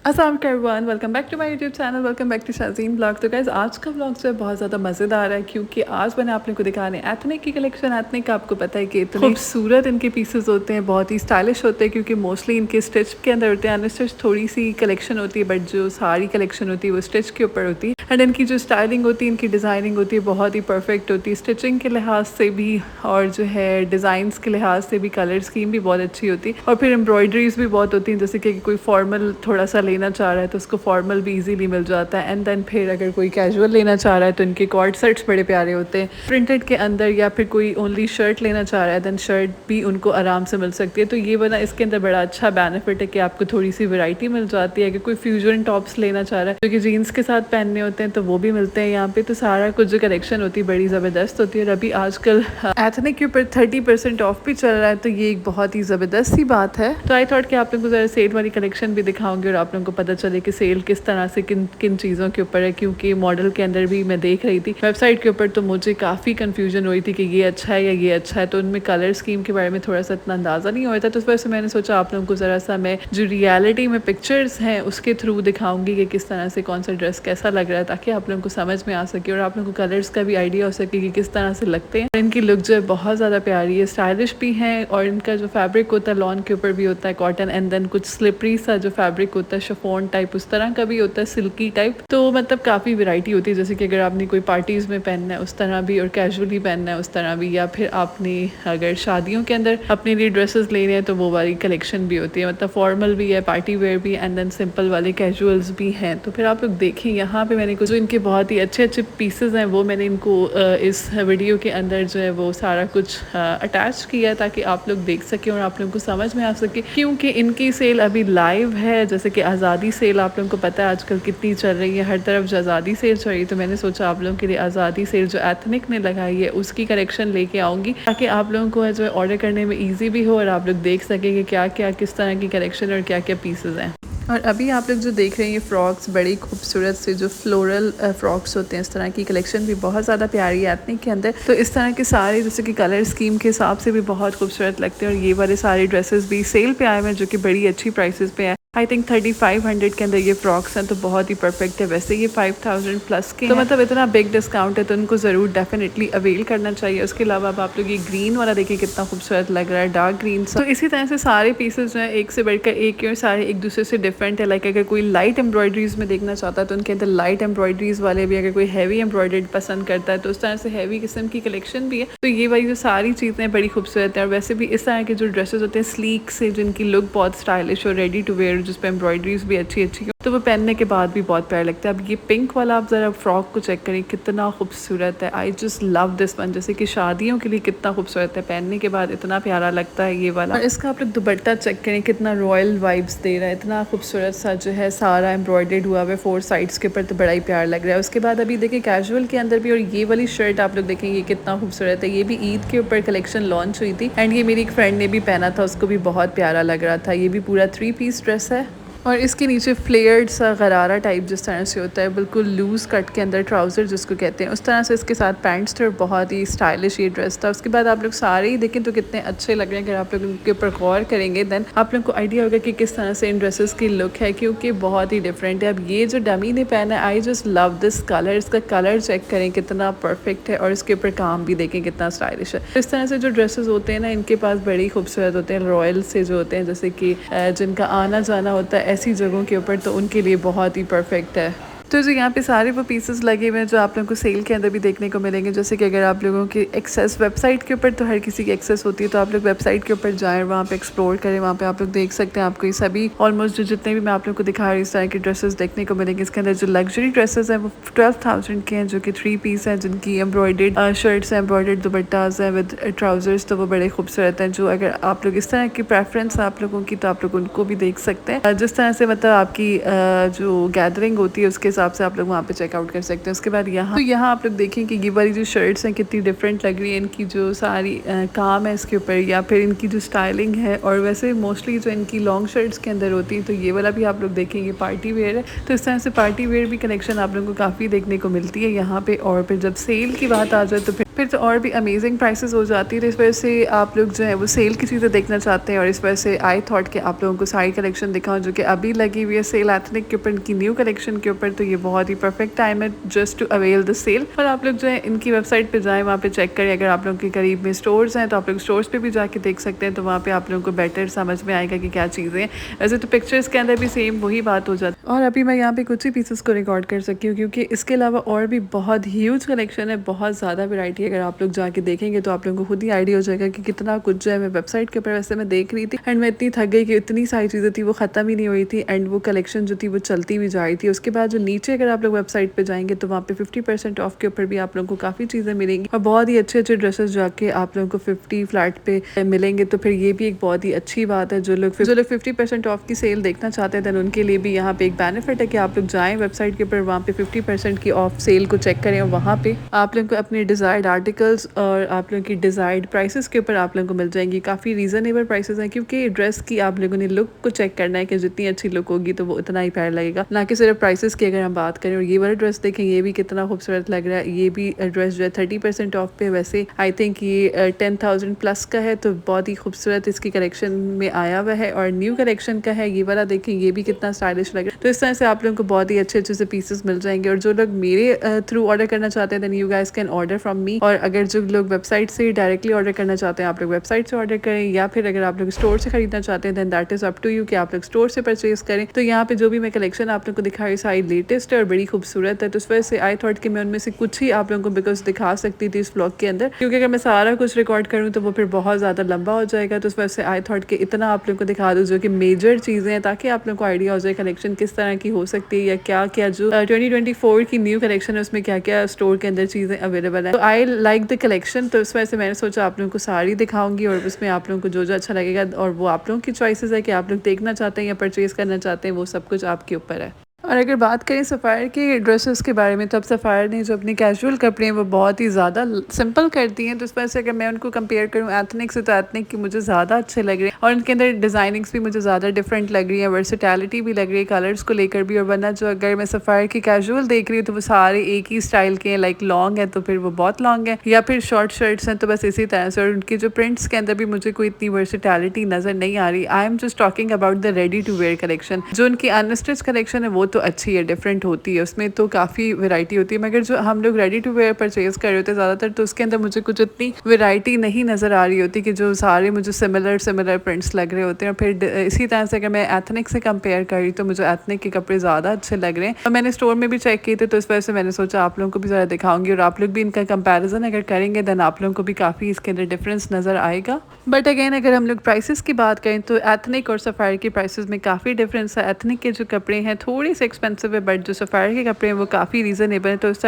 अस्सलाम everyone, welcome back to my YouTube channel, welcome back to Shazeen blog. तो guys आज का ब्लॉग जो है बहुत ज़्यादा मज़ेदार है क्योंकि आज मैंने आप लोगों को दिखाने एथनिक की कलेक्शन। एथनिक का आपको पता है कि इतने खूबसूरत इनके पीसेस होते हैं, बहुत ही स्टाइलिश होते हैं क्योंकि मोस्टली इनके स्टिच के अंदर होते हैं। अनस्टिच थोड़ी सी कलेक्शन होती है बट जो सारी कलेक्शन होती है वो स्टिच के ऊपर होती है। एंड इनकी जो स्टाइलिंग होती है, इनकी डिज़ाइनिंग होती है बहुत ही परफेक्ट होती है, स्टिचिंग के लिहाज से भी और जो है डिज़ाइंस के लिहाज से भी। कलर स्कीम भी बहुत अच्छी होती है और फिर एम्ब्रॉयडरीज भी बहुत होती हैं। जैसे कि कोई फॉर्मल थोड़ा सा लेना चाह रहा है तो उसको फॉर्मल भी इजीली मिल जाता है। एंड देन फिर अगर कोई कैजुअल लेना चाह रहा है तो इनके कॉर्ड सेट्स बड़े प्यारे होते हैं प्रिंटेड के अंदर, या फिर कोई ओनली शर्ट लेना चाह रहा है देन शर्ट भी उनको आराम से मिल सकती है। तो ये बना इसके अंदर बड़ा अच्छा बेनिफिट है कि आपको थोड़ी सी वैरायटी मिल जाती है। अगर कोई फ्यूजन टॉप्स लेना चाह रहा है जो कि जीन्स के साथ पहनने होते हैं तो वो भी मिलते हैं यहाँ पे। तो सारा कुछ जो कलेक्शन होती है बड़ी ज़बरदस्त होती है। और अभी आजकल एथनिक के ऊपर 30% ऑफ भी चल रहा है, तो ये एक बहुत ही ज़बरदस्त सी बात है। तो आई थॉट कि आप लोगों को ज़रा सेल वाली कलेक्शन भी दिखाऊंगी और आप लोगों को पता चले कि सेल किस तरह से किन किन चीज़ों के ऊपर है। क्योंकि मॉडल के अंदर भी मैं देख रही थी वेबसाइट के ऊपर, तो मुझे काफ़ी कन्फ्यूजन हुई थी कि ये अच्छा है या ये अच्छा है। तो उनमें कलर स्कीम के बारे में थोड़ा सा इतना अंदाज़ा नहीं हुआ था, तो उस वजह से मैंने सोचा आप लोगों को ज़रा सा मैं जो रियलिटी में पिक्चर्स हैं उसके थ्रू दिखाऊंगी कि किस तरह से कौन सा ड्रेस कैसा लग रहा है, ताकि आप लोगों को समझ में आ सके और आप लोगों को कलर्स का भी आइडिया हो सके कि किस तरह से लगते हैं। इनकी लुक जो है बहुत ज़्यादा प्यारी है, स्टाइलिश भी है। और इनका जो फैब्रिक होता है लॉन के ऊपर भी होता है कॉटन, एंड देन कुछ स्लिपरी सा जो फैब्रिक होता है शिफॉन टाइप उस तरह का भी होता है, सिल्की टाइप। तो मतलब काफ़ी वैरायटी होती है, जैसे कि अगर आपने कोई पार्टीज़ में पहनना है उस तरह भी, और कैजुअली पहनना है उस तरह भी, या फिर आपने अगर शादियों के अंदर अपने लिए ड्रेसेस ले रहे हैं तो वो वाली कलेक्शन भी होती है। मतलब फॉर्मल भी है, पार्टी वेयर भी, एंड देन सिंपल वाले कैजुअल्स भी हैं। तो फिर आप लोग देखें यहाँ पे मैंने कुछ जो इनके बहुत ही अच्छे अच्छे पीसेज हैं वो मैंने इनको इस वीडियो के अंदर जो है वो सारा कुछ अटैच किया है ताकि आप लोग देख सकें और आप लोगों को समझ में आ सके। क्योंकि इनकी सेल अभी लाइव है, जैसे कि आज़ादी सेल आप लोगों को पता है आजकल कितनी चल रही है, हर तरफ जो आज़ादी सेल चल रही है। तो मैंने सोचा आप लोगों के लिए आज़ादी सेल जो एथनिक ने लगाई है उसकी कलेक्शन लेके आऊँगी ताकि आप लोगों को जो है ऑर्डर करने में ईजी भी हो और आप लोग देख सकें कि क्या क्या किस तरह की कलेक्शन और क्या क्या पीसेज हैं। और अभी आप लोग जो देख रहे हैं ये फ्रॉक्स बड़ी खूबसूरत से जो फ्लोरल फ्रॉक्स होते हैं, इस तरह की कलेक्शन भी बहुत ज़्यादा प्यारी है एथनिक के अंदर। तो इस तरह के सारे जैसे कि कलर स्कीम के हिसाब से भी बहुत खूबसूरत लगते हैं। और ये वाले सारे ड्रेसेस भी सेल पे आए हुए हैं जो कि बड़ी अच्छी प्राइसेस पे है। आई थिंक 3500 के अंदर ये फ्रॉक्स हैं, तो बहुत ही परफेक्ट है। वैसे ये 5000 प्लस के तो मतलब इतना बिग डिस्काउंट है तो उनको ज़रूर डेफिनेटली अवेल करना चाहिए। उसके अलावा अब आप लोग ये ग्रीन वाला देखिए कितना खूबसूरत लग रहा है, डार्क ग्रीन। तो इसी तरह से सारे पीसेज जो है एक से बढ़कर एक और सारे एक दूसरे से डिफरेंट है। लाइक अगर कोई लाइट एम्ब्रॉयडरीज में देखना चाहता है तो उनके अंदर लाइट एम्ब्रॉयडरीज वाले भी, अगर कोई हैवी एम्ब्रॉयडर्ड पसंद करता है तो उस तरह से हैवी किस्म की कलेक्शन भी है। तो ये वाली जो सारी चीज़ें बड़ी खूबसूरत है। और वैसे भी इस तरह के जो ड्रेसेस होते हैं स्लीक से, जिनकी लुक बहुत स्टाइलिश और रेडी टू वेयर, जिस पर एम्ब्रॉयडरीज भी अच्छी अच्छी तो वो पहनने के बाद भी बहुत प्यारा लगता है। अब ये पिंक वाला आप ज़रा फ्रॉक को चेक करें कितना खूबसूरत है। I just love this one, जैसे कि शादियों के लिए कितना खूबसूरत है, पहनने के बाद इतना प्यारा लगता है ये वाला। और इसका आप लोग दुपट्टा चेक करें कितना रॉयल वाइब्स दे रहा है, इतना खूबसूरत सा जो है सारा एम्ब्रॉयडर्ड हुआ है 4 साइड्स के ऊपर, तो बड़ा ही प्यारा लग रहा है। उसके बाद अभी देखिए कैजुअल के अंदर भी, और ये वाली शर्ट आप लोग देखेंगे कितना खूबसूरत है। ये भी ईद के ऊपर कलेक्शन लॉन्च हुई थी एंड ये मेरी एक फ्रेंड ने भी पहना था, उसको भी बहुत प्यारा लग रहा था। ये भी पूरा 3 पीस ड्रेस है और इसके नीचे फ्लेयर्ड सा गरारा टाइप जिस तरह से होता है, बिल्कुल लूज़ कट के अंदर ट्राउज़र जिसको कहते हैं, उस तरह से इसके साथ पैंट्स थे और बहुत ही स्टाइलिश ये ड्रेस था। उसके बाद आप लोग सारे ही देखें तो कितने अच्छे लग रहे हैं। अगर आप लोग उनके ऊपर गौर करेंगे देन आप लोग को आइडिया होगा कि किस तरह से इन ड्रेसेस की लुक है, क्योंकि बहुत ही डिफरेंट है। अब ये जो डमी ने पहना है, I just love this colour. इसका कलर चेक करें कितना परफेक्ट है और इसके ऊपर काम भी देखें कितना स्टाइलिश है। इस तरह से जो ड्रेसेस होते हैं ना इनके पास बड़ी खूबसूरत होते हैं, रॉयल से जो होते हैं, जैसे कि जिनका आना जाना होता है ऐसी जगहों के ऊपर, तो उनके लिए बहुत ही परफेक्ट है। तो जो यहाँ पे सारे वो पीसेस लगे हुए हैं जो आप लोगों को सेल के अंदर भी देखने को मिलेंगे। जैसे कि अगर आप लोगों की एक्सेस वेबसाइट के ऊपर, तो हर किसी की एक्सेस होती है, तो आप लोग वेबसाइट के ऊपर जाएं, वहाँ पे एक्सप्लोर करें, वहाँ पे आप लोग देख सकते हैं। आपको ये सभी ऑलमोस्ट जो जितने भी मैं आप लोग को दिखा रही हूँ इस तरह के ड्रेसेस देखने को मिलेंगे। इसके अंदर जो लग्जरी ड्रेसेस हैं वो 12,000 के हैं, जो कि 3 पीस हैं, जिनकी एम्ब्रॉयडर्ड शर्ट्स हैं, एम्ब्रॉयडर्ड दुपट्टाज हैं विद ट्राउजर्स, तो वो बड़े खूबसूरत हैं। जो अगर आप लोग इस तरह की प्रेफरेंस आप लोगों की, तो आप लोग उनको भी देख सकते हैं। जिस तरह से मतलब आपकी जो गैदरिंग होती है उसके हिसाब से आप लोग वहाँ पे चेकआउट कर सकते हैं। उसके बाद यहाँ आप लोग देखें कि ये वाली जो शर्ट्स हैं कितनी डिफरेंट लग रही है, इनकी जो सारी काम है इसके ऊपर, या फिर इनकी जो स्टाइलिंग है। और वैसे मोस्टली जो इनकी लॉन्ग शर्ट्स के अंदर होती है, तो ये वाला भी आप लोग देखेंगे पार्टी वेयर है। तो इस तरह से पार्टी वेयर भी कलेक्शन आप लोगों को काफ़ी देखने को मिलती है यहाँ पे। और फिर जब सेल की बात आ जाए तो फिर फिर तो और भी अमेजिंग प्राइसेस हो जाती है। तो इस वजह से आप लोग जो है वो सेल की चीज़ें देखना चाहते हैं और इस वजह से आई थॉट कि आप लोगों को सारी कलेक्शन दिखाऊं जो कि अभी लगी हुई है सेल एथनिक के ऊपर, की न्यू कलेक्शन के ऊपर। तो ये बहुत ही परफेक्ट टाइम है just to avail the sale. और आप लोग जो है इनकी वेबसाइट पे जाएं, वहाँ पे चेक करें। अगर आप लोगों के करीब में स्टोर्स हैं तो आप लोग स्टोर्स पे भी जाके देख सकते हैं, तो वहाँ पे आप लोगों को बेटर समझ में आएगा कि क्या चीज़ें हैं। वैसे तो पिक्चर्स के अंदर भी सेम वही बात हो जाती है। और अभी मैं यहाँ पे कुछ ही पीसेस को रिकॉर्ड कर सकती हूँ क्योंकि इसके अलावा और भी बहुत ह्यूज कलेक्शन है, बहुत ज़्यादा वैरायटी। अगर आप लोग जाके देखेंगे तो आप लोगों को खुद ही आइडिया हो जाएगा कि कितना कुछ जो है। मैं वेबसाइट के ऊपर वैसे मैं देख रही थी एंड मैं इतनी थक गई कि इतनी सारी चीज़ें थी वो ख़त्म ही नहीं हुई थी एंड वो कलेक्शन जो थी वो चलती भी जा रही थी। उसके बाद जो नीचे अगर आप लोग वेबसाइट पे जाएंगे तो वहाँ पे 50% ऑफ के ऊपर भी आप लोगों को काफ़ी चीज़ें मिलेंगी और बहुत ही अच्छे अच्छे ड्रेसेस जाके आप लोगों को 50 फ्लैट पे मिलेंगे। तो फिर ये भी एक बहुत ही अच्छी बात है। जो लोग 50% ऑफ की सेल देखना चाहते हैं दैन उनके लिए भी यहाँ पे एक बेनिफिट है कि आप लोग जाएँ वेबसाइट के ऊपर, वहाँ पे 50% की ऑफ सेल को चेक करें और वहाँ पे आप लोगों को अपने डिज़ायर्ड आर्टिकल्स और आप लोगों की डिज़ायर्ड प्राइसेस के ऊपर आप लोगों को मिल जाएंगी। काफ़ी रीज़नेबल प्राइसेस हैं क्योंकि ड्रेस की आप लोगों ने लुक को चेक करना है कि जितनी अच्छी लुक होगी तो वो उतना ही प्यारा लगेगा, ना कि सिर्फ प्राइसेस की अगर हम बात करें। और ये वाला ड्रेस देखें, ये भी कितना खूबसूरत लग रहा है। ये भी ड्रेस जो है 30% ऑफ पे, वैसे आई थिंक ये 10,000 प्लस का है, तो बहुत ही खूबसूरत इसकी कलेक्शन में आया हुआ है और न्यू कलेक्शन का है। ये वाला देखें, ये भी कितना स्टाइलिश लग रहा है। तो इस तरह से आप लोगों को बहुत ही अच्छे अच्छे से पीसेस मिल जाएंगे। और जो लोग मेरे थ्रू ऑर्डर करना चाहते हैं then you guys can order from me. और अगर जो लोग वेबसाइट से डायरेक्टली ऑर्डर करना चाहते हैं आप लोग वेबसाइट से ऑर्डर करें, या फिर अगर आप लोग स्टोर से खरीदना चाहते हैं then that is up to you कि आप लोग स्टोर से परचेज करें। तो यहाँ पे जो भी मैं कलेक्शन आप लोग को दिखा रही सारी लेटेस्ट है और बड़ी खूबसूरत है। तो इस वजह से आई थॉट कि मैं उनमें से कुछ ही आप लोगों को बिकॉज दिखा सकती थी इस व्लॉग के अंदर, क्योंकि अगर मैं सारा कुछ रिकॉर्ड करूँ तो वो फिर बहुत ज़्यादा लंबा हो जाएगा। तो उस वजह से आई थॉट कि इतना आप लोग को दिखा दूँ जो कि मेजर चीज़ें हैं, ताकि आप लोग को आइडिया हो जाए कलेक्शन किस तरह की हो सकती है या क्या क्या जो 2024 की न्यू कलेक्शन है उसमें क्या क्या स्टोर के अंदर चीज़ें अवेलेबल है। तो आई लाइक द कलेक्शन, तो इस वजह से मैंने सोचा आप लोगों को सारी दिखाऊंगी और उसमें आप लोगों को जो जो अच्छा लगेगा और वो आप लोगों की चॉइसेस है कि आप लोग देखना चाहते हैं या परचेज करना चाहते हैं, वो सब कुछ आपके ऊपर है। और अगर बात करें सफ़ायर के ड्रेसेस के बारे में तो अब सफ़ायर ने जो अपने कैजुअल कपड़े हैं वो बहुत ही ज़्यादा सिंपल कर दी हैं। तो इस वजह से अगर मैं उनको कंपेयर करूँ एथनिक से तो एथनिक की मुझे ज़्यादा अच्छे लग रहे हैं और उनके अंदर डिज़ाइनिंग्स भी मुझे ज़्यादा डिफरेंट लग रही है, वर्सिटैलिटी भी लग रही है कलर्स को लेकर भी। और वरना जो अगर मैं सफ़ायर की कैजुअल देख रही हूँ तो वो सारे एक ही स्टाइल के हैं, लाइक लॉन्ग है तो फिर वो बहुत लॉन्ग है, या फिर शॉर्ट शर्ट्स हैं तो बस इसी तरह से। और उनके जो प्रिंट्स के अंदर भी मुझे कोई इतनी वर्सिटैलिटी नज़र नहीं आ रही। I am just talking about the ready to wear collection. जो उनकी अनस्टिच कलेक्शन है वो तो अच्छी है, डिफरेंट होती है, उसमें तो काफ़ी वैरायटी होती है। मगर जो हम लोग रेडी टू वेयर परचेज कर रहे होते हैं ज़्यादातर तो उसके अंदर मुझे कुछ इतनी वैरायटी नहीं नज़र आ रही होती कि जो सारे मुझे सिमिलर प्रिंट्स लग रहे होते हैं। और फिर इसी तरह से अगर मैं एथनिक से कंपेयर कर रही तो मुझे एथनिक के कपड़े ज़्यादा अच्छे लग रहे हैं। और मैंने स्टोर में भी चेक किए थे तो इस वजह से मैंने सोचा आप लोगों को भी ज़रा दिखाऊंगी और आप लोग भी इनका कंपेरिजन अगर करेंगे देन आप लोगों को भी काफ़ी इसके अंदर डिफरेंस नज़र आएगा। बट अगेन अगर हम लोग प्राइसेस की बात करें तो एथनिक और सफ़ायर के प्राइसेस में काफ़ी डिफरेंस है। एथनिक के जो कपड़े हैं थोड़े से एक्सपेंसिव है बट जो सफ़ायर के कपड़े हैं वो काफ़ी रीज़नेबल है। तो उस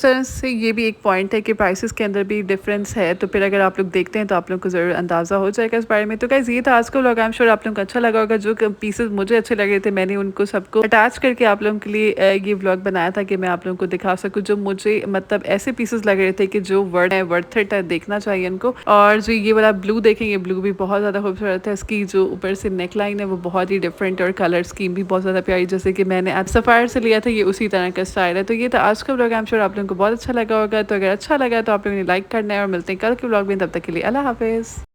तरह से ये भी एक पॉइंट है कि प्राइसेस के अंदर भी डिफरेंस है। तो फिर अगर आप लोग देखते हैं तो आप लोग को ज़रूर अंदाज़ा हो जाएगा इस बारे में। तो गाइस ये था आज का व्लॉग। आई एम श्योर आप लोगों को अच्छा लगा होगा। जो पीसेस मुझे अच्छे लग रहे थे मैंने उनको सबको अटैच करके आप लोगों के लिए ये व्लॉग बनाया था कि मैं आप लोगों को दिखा सकूँ जो मुझे मतलब ऐसे पीसेस लग रहे थे कि जो वर्थ इट है, देखना चाहिए इनको। और जो ये वाला ब्लू देखेंगे, ब्लू भी बहुत ज़्यादा खूबसूरत है। इसकी जो ऊपर से नेक लाइन है वो बहुत ही डिफरेंट और कलर स्कीम भी बहुत ज़्यादा प्यारी, जैसे कि मैंने आज सफ़ायर से लिया था ये उसी तरह का स्टाइल है। तो ये था आज का व्लॉग। आई एम श्योर आप लोगों को बहुत अच्छा लगा होगा। तो अगर अच्छा लगा तो आप लोगों ने लाइक करना है और मिलते हैं कल के व्लॉग में। तब तक के लिए अल्लाह हाफिज़।